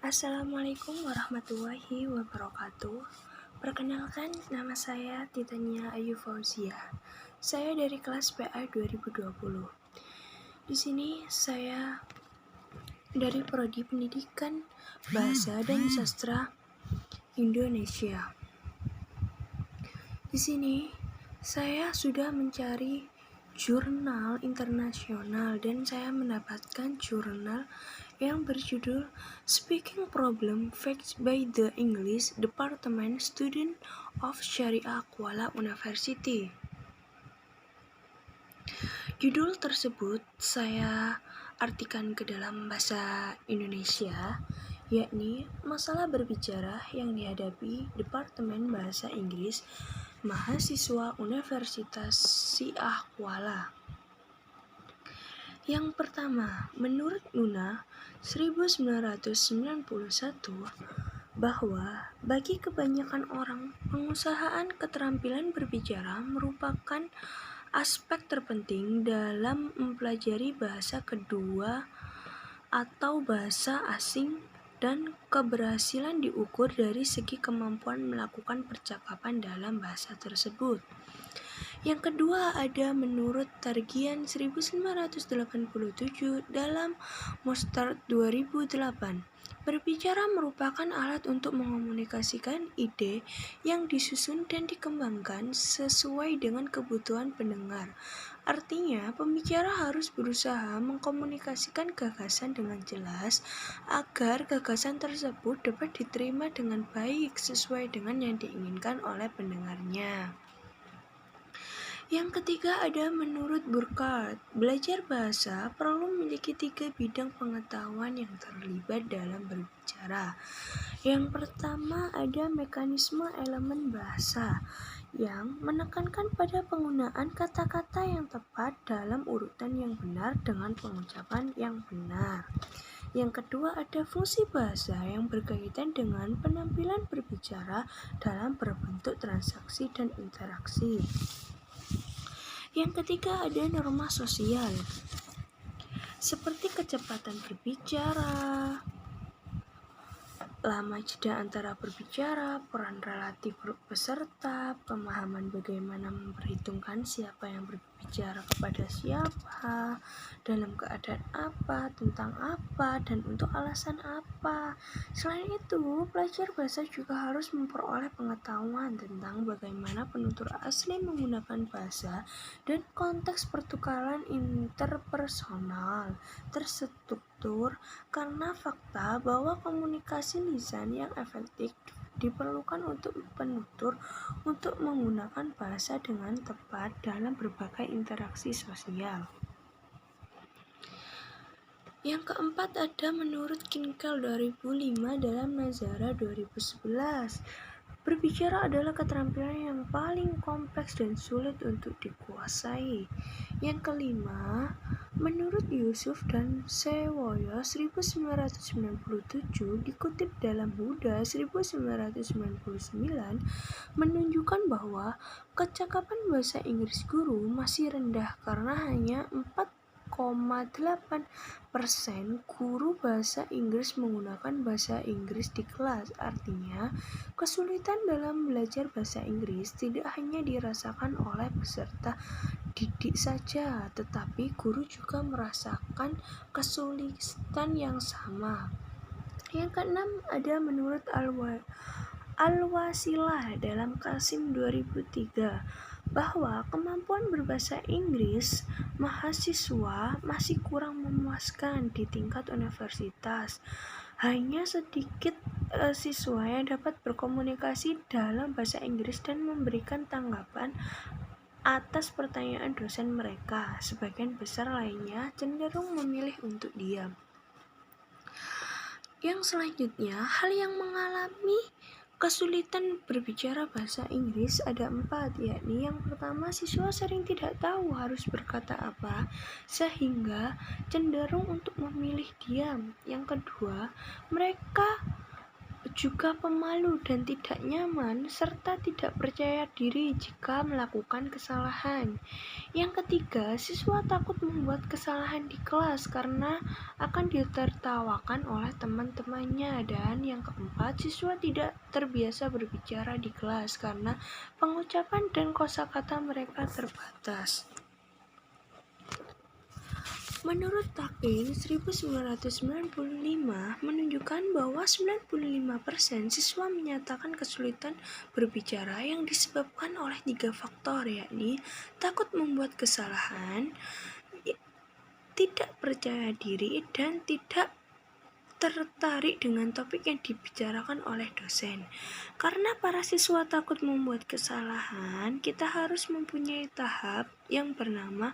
Assalamualaikum warahmatullahi wabarakatuh. Perkenalkan, nama saya Titania Ayu Fauzia. Saya dari kelas PA 2020. Di sini saya dari Prodi Pendidikan Bahasa dan Sastra Indonesia. Di sini saya sudah mencari jurnal internasional dan saya mendapatkan jurnal yang berjudul Speaking Problem Facts by the English Department Student of Syariah Kuala University. Judul tersebut saya artikan ke dalam bahasa Indonesia, yakni masalah berbicara yang dihadapi Departemen Bahasa Inggris mahasiswa Universitas Syiah Kuala. Yang pertama, menurut Nuna 1991, bahwa bagi kebanyakan orang, pengusahaan keterampilan berbicara merupakan aspek terpenting dalam mempelajari bahasa kedua atau bahasa asing, dan keberhasilan diukur dari segi kemampuan melakukan percakapan dalam bahasa tersebut. Yang kedua ada menurut Targian 1987 dalam Mustard 2008. Berbicara merupakan alat untuk mengomunikasikan ide yang disusun dan dikembangkan sesuai dengan kebutuhan pendengar. Artinya, pembicara harus berusaha mengkomunikasikan gagasan dengan jelas agar gagasan tersebut dapat diterima dengan baik sesuai dengan yang diinginkan oleh pendengarnya. Yang ketiga ada menurut Burkhardt, belajar bahasa perlu memiliki 3 bidang pengetahuan yang terlibat dalam berbicara. Yang pertama ada mekanisme elemen bahasa yang menekankan pada penggunaan kata-kata yang tepat dalam urutan yang benar dengan pengucapan yang benar. Yang kedua ada fungsi bahasa yang berkaitan dengan penampilan berbicara dalam berbentuk transaksi dan interaksi. Yang ketiga ada norma sosial, seperti kecepatan berbicara, lama jeda antara berbicara, peran relatif peserta, pemahaman bagaimana memperhitungkan siapa yang berbicara kepada siapa, dalam keadaan apa, tentang apa, dan untuk alasan apa. Selain itu, pelajar bahasa juga harus memperoleh pengetahuan tentang bagaimana penutur asli menggunakan bahasa dan konteks pertukaran interpersonal terstruktur, karena fakta bahwa komunikasi lisan yang efektif diperlukan untuk penutur untuk menggunakan bahasa dengan tepat dalam berbagai interaksi sosial. Yang keempat ada menurut Kinkel 2005 dalam Nazara 2011. Berbicara adalah keterampilan yang paling kompleks dan sulit untuk dikuasai. Yang kelima, menurut Yusuf dan Sewoyo 1997 dikutip dalam Huda 1999 menunjukkan bahwa kecakapan bahasa Inggris guru masih rendah karena hanya 4,8% guru bahasa Inggris menggunakan bahasa Inggris di kelas. Artinya, kesulitan dalam belajar bahasa Inggris tidak hanya dirasakan oleh peserta didik saja, tetapi guru juga merasakan kesulitan yang sama. Yang keenam ada menurut Al-Wasilah dalam Qasim 2003 bahwa kemampuan berbahasa Inggris mahasiswa masih kurang memuaskan di tingkat universitas. Hanya sedikit siswa yang dapat berkomunikasi dalam bahasa Inggris dan memberikan tanggapan atas pertanyaan dosen mereka. Sebagian besar lainnya cenderung memilih untuk diam. Yang selanjutnya, hal yang mengalami kesulitan berbicara bahasa Inggris ada 4, yakni yang pertama, siswa sering tidak tahu harus berkata apa, sehingga cenderung untuk memilih diam. Yang kedua, mereka juga pemalu dan tidak nyaman, serta tidak percaya diri jika melakukan kesalahan. Yang ketiga, siswa takut membuat kesalahan di kelas karena akan ditertawakan oleh teman-temannya. Dan yang keempat, siswa tidak terbiasa berbicara di kelas karena pengucapan dan kosakata mereka terbatas. Menurut Taking 1995 menunjukkan bahwa 95% siswa menyatakan kesulitan berbicara yang disebabkan oleh 3 faktor, yakni takut membuat kesalahan, tidak percaya diri, dan tidak tertarik dengan topik yang dibicarakan oleh dosen. Karena para siswa takut membuat kesalahan, kita harus mempunyai tahap yang bernama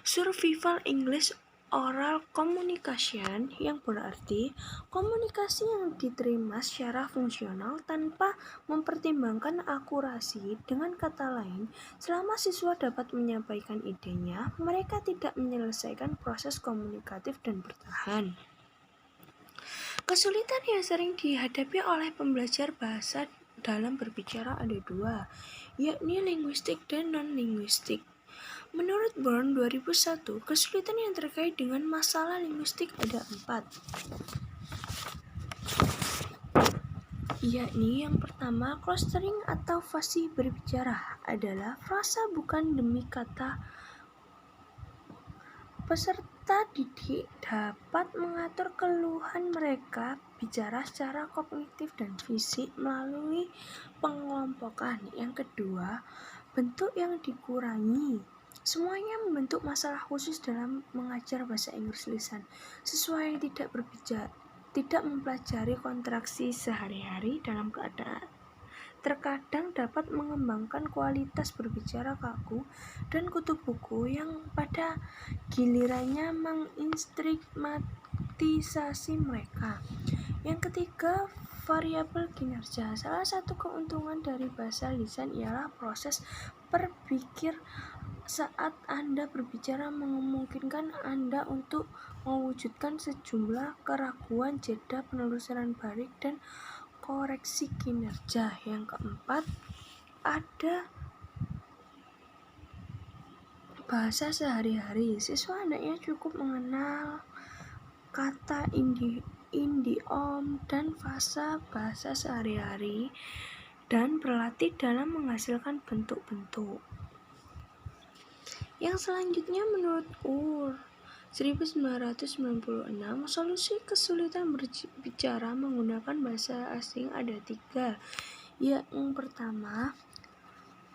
Survival English Oral Communication, yang berarti komunikasi yang diterima secara fungsional tanpa mempertimbangkan akurasi. Dengan kata lain, selama siswa dapat menyampaikan idenya, mereka tidak menyelesaikan proses komunikatif dan bertahan. Kesulitan yang sering dihadapi oleh pembelajar bahasa dalam berbicara ada 2, yakni linguistik dan non-linguistik. Menurut Born 2001, kesulitan yang terkait dengan masalah linguistik ada 4. Yakni yang pertama, clustering atau fasih berbicara adalah frasa bukan demi kata. Peserta didik dapat mengatur keluhan mereka bicara secara kognitif dan fisik melalui pengelompokan. Yang kedua, bentuk yang dikurangi. Semuanya membentuk masalah khusus dalam mengajar bahasa Inggris lisan. Siswa yang tidak mempelajari kontraksi sehari-hari dalam keadaan terkadang dapat mengembangkan kualitas berbicara kaku dan kutu buku yang pada gilirannya menginstigmatisasi mereka. Yang ketiga, variabel kinerja. Salah satu keuntungan dari bahasa lisan ialah proses berpikir saat Anda berbicara memungkinkan Anda untuk mewujudkan sejumlah keraguan, jeda, penelusuran balik, dan koreksi kinerja. Yang keempat, ada bahasa sehari-hari. Siswa hendaknya cukup mengenal kata idiom dan frasa bahasa sehari-hari dan berlatih dalam menghasilkan bentuk-bentuk. Yang selanjutnya menurut UR 1996, solusi kesulitan berbicara menggunakan bahasa asing ada 3. Yang pertama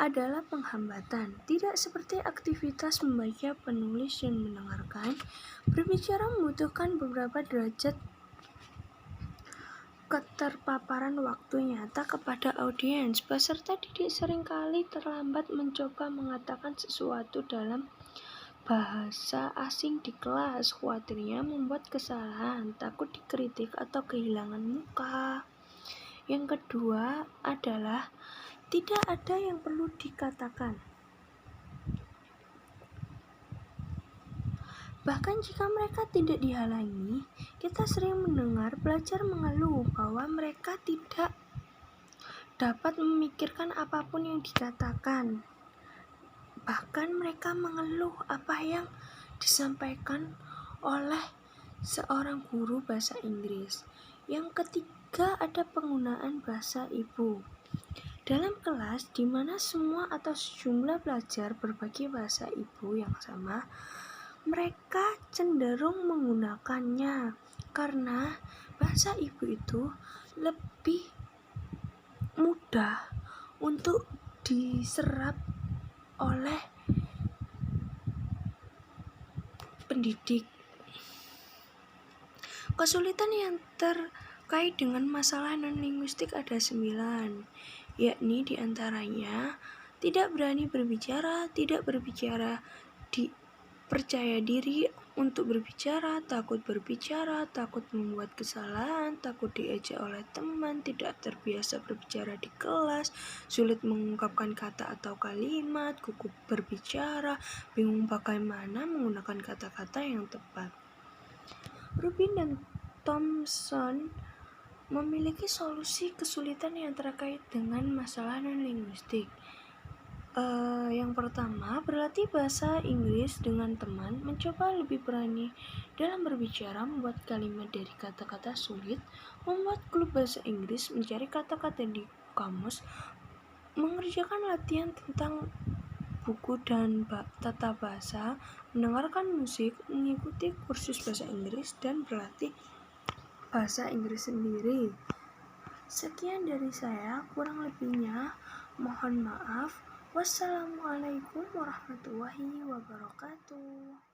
adalah penghambatan. Tidak seperti aktivitas membaca, menulis, dan mendengarkan, berbicara membutuhkan beberapa derajat keterpaparan waktu nyata kepada audiens. Peserta didik seringkali terlambat mencoba mengatakan sesuatu dalam bahasa asing di kelas, khawatirnya membuat kesalahan, takut dikritik, atau kehilangan muka. Yang kedua adalah tidak ada yang perlu dikatakan. Bahkan jika mereka tidak dihalangi, kita sering mendengar pelajar mengeluh bahwa mereka tidak dapat memikirkan apapun yang dikatakan. Bahkan mereka mengeluh apa yang disampaikan oleh seorang guru bahasa Inggris. Yang ketiga ada penggunaan bahasa ibu. Dalam kelas di mana semua atau sejumlah pelajar berbagi bahasa ibu yang sama, mereka cenderung menggunakannya karena bahasa ibu itu lebih mudah untuk diserap oleh pendidik. Kesulitan yang terkait dengan masalah non-linguistik ada 9, yakni diantaranya tidak berani berbicara, tidak berbicara, percaya diri untuk berbicara, takut berbicara, takut membuat kesalahan, takut diejek oleh teman, tidak terbiasa berbicara di kelas, sulit mengungkapkan kata atau kalimat, gugup berbicara, bingung bagaimana menggunakan kata-kata yang tepat. Rubin dan Thompson memiliki solusi kesulitan yang terkait dengan masalah non-linguistik. Yang pertama, berlatih bahasa Inggris dengan teman, mencoba lebih berani dalam berbicara, membuat kalimat dari kata-kata sulit, membuat klub bahasa Inggris, mencari kata-kata di kamus, mengerjakan latihan tentang buku dan tata bahasa, mendengarkan musik, mengikuti kursus bahasa Inggris, dan berlatih bahasa Inggris sendiri. Sekian dari saya, kurang lebihnya mohon maaf. Wassalamualaikum warahmatullahi wabarakatuh.